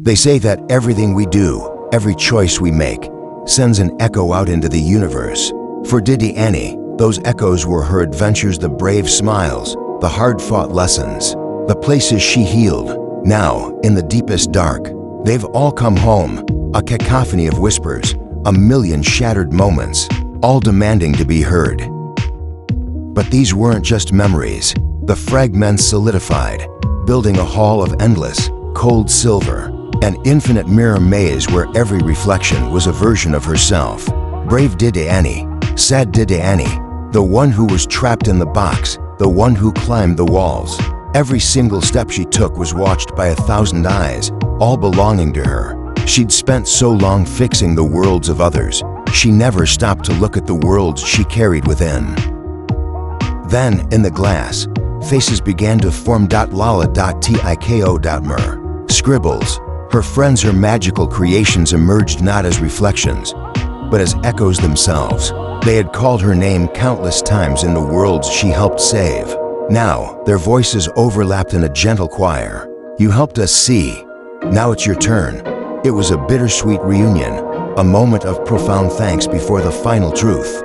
They say that everything we do, every choice we make, sends an echo out into the universe. For Didi Annie, those echoes were her adventures, the brave smiles, the hard-fought lessons, the places she healed. Now, in the deepest dark, they've all come home, a cacophony of whispers, a million shattered moments, all demanding to be heard. But these weren't just memories. The fragments solidified, building a hall of endless, cold silver, an infinite mirror maze where every reflection was a version of herself. Brave Didi Annie, sad Didi Annie, the one who was trapped in the box, the one who climbed the walls. Every single step she took was watched by 1,000 eyes, all belonging to her. She'd spent so long fixing the worlds of others, she never stopped to look at the worlds she carried within. Then, in the glass, faces began to form. Lala, Tiko, Scribbles. Her friends, her magical creations emerged not as reflections, but as echoes themselves. They had called her name countless times in the worlds she helped save. Now, their voices overlapped in a gentle choir. You helped us see. Now it's your turn. It was a bittersweet reunion, a moment of profound thanks before the final truth.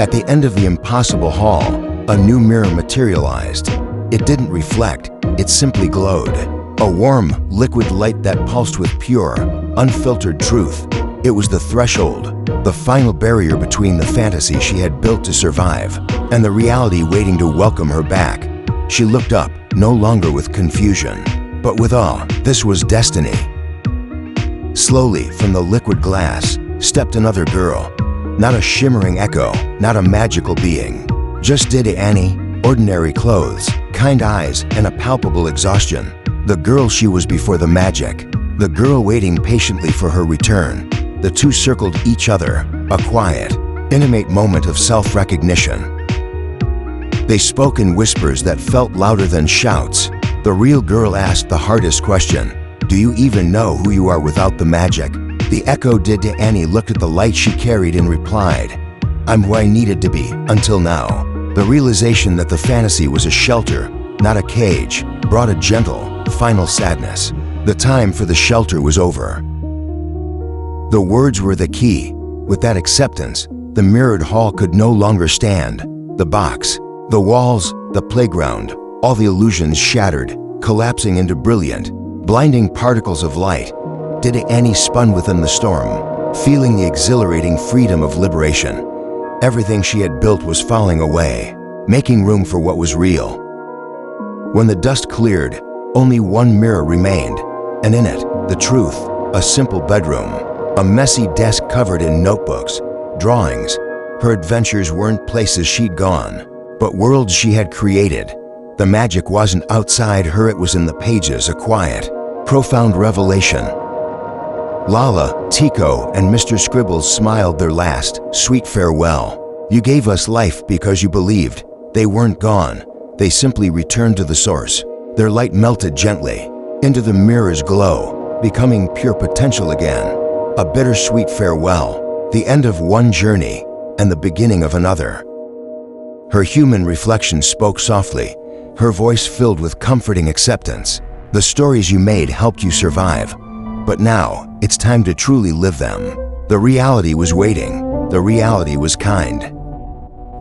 At the end of the impossible hall, a new mirror materialized. It didn't reflect, it simply glowed. A warm, liquid light that pulsed with pure, unfiltered truth. It was the threshold, the final barrier between the fantasy she had built to survive and the reality waiting to welcome her back. She looked up, no longer with confusion, but with awe. This was destiny. Slowly, from the liquid glass, stepped another girl. Not a shimmering echo, not a magical being. Just Didi Annie, ordinary clothes, kind eyes, and a palpable exhaustion. The girl she was before the magic. The girl waiting patiently for her return. The two circled each other, a quiet, intimate moment of self-recognition. They spoke in whispers that felt louder than shouts. The real girl asked the hardest question. Do you even know who you are without the magic? The echo Didi Annie looked at the light she carried and replied, I'm who I needed to be, until now. The realization that the fantasy was a shelter, not a cage, brought a gentle, final sadness. The time for the shelter was over. The words were the key. With that acceptance, the mirrored hall could no longer stand. The box, the walls, the playground, all the illusions shattered, collapsing into brilliant, blinding particles of light. Didi Annie spun within the storm, feeling the exhilarating freedom of liberation. Everything she had built was falling away, making room for what was real. When the dust cleared, only one mirror remained, and in it, the truth, a simple bedroom, a messy desk covered in notebooks, drawings. Her adventures weren't places she'd gone, but worlds she had created. The magic wasn't outside her, it was in the pages, a quiet, profound revelation. Lala, Tiko, and Mr. Scribbles smiled their last, sweet farewell. You gave us life because you believed. They weren't gone. They simply returned to the source. Their light melted gently into the mirror's glow, becoming pure potential again. A bittersweet farewell, the end of one journey and the beginning of another. Her human reflection spoke softly, her voice filled with comforting acceptance. The stories you made helped you survive, but now it's time to truly live them. The reality was waiting. The reality was kind.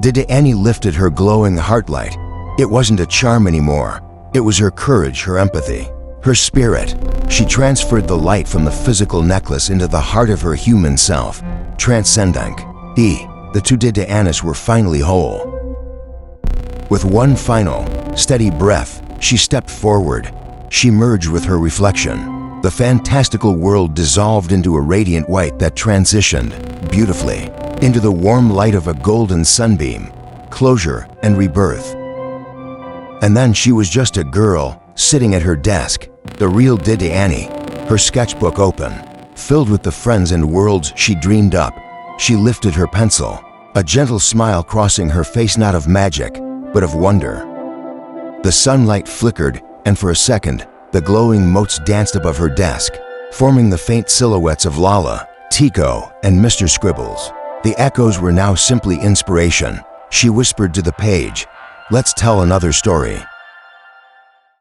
Didi Annie lifted her glowing heartlight. It wasn't a charm anymore. It was her courage, her empathy, her spirit. She transferred the light from the physical necklace into the heart of her human self, transcendent. The two Didi Annies were finally whole. With one final, steady breath, she stepped forward. She merged with her reflection. The fantastical world dissolved into a radiant white that transitioned, beautifully, into the warm light of a golden sunbeam, closure and rebirth. And then she was just a girl, sitting at her desk, the real Didi Annie, her sketchbook open, filled with the friends and worlds she dreamed up. She lifted her pencil, a gentle smile crossing her face, not of magic, but of wonder. The sunlight flickered, and for a second, the glowing motes danced above her desk, forming the faint silhouettes of Lala, Tiko, and Mr. Scribbles. The echoes were now simply inspiration. She whispered to the page, "Let's tell another story."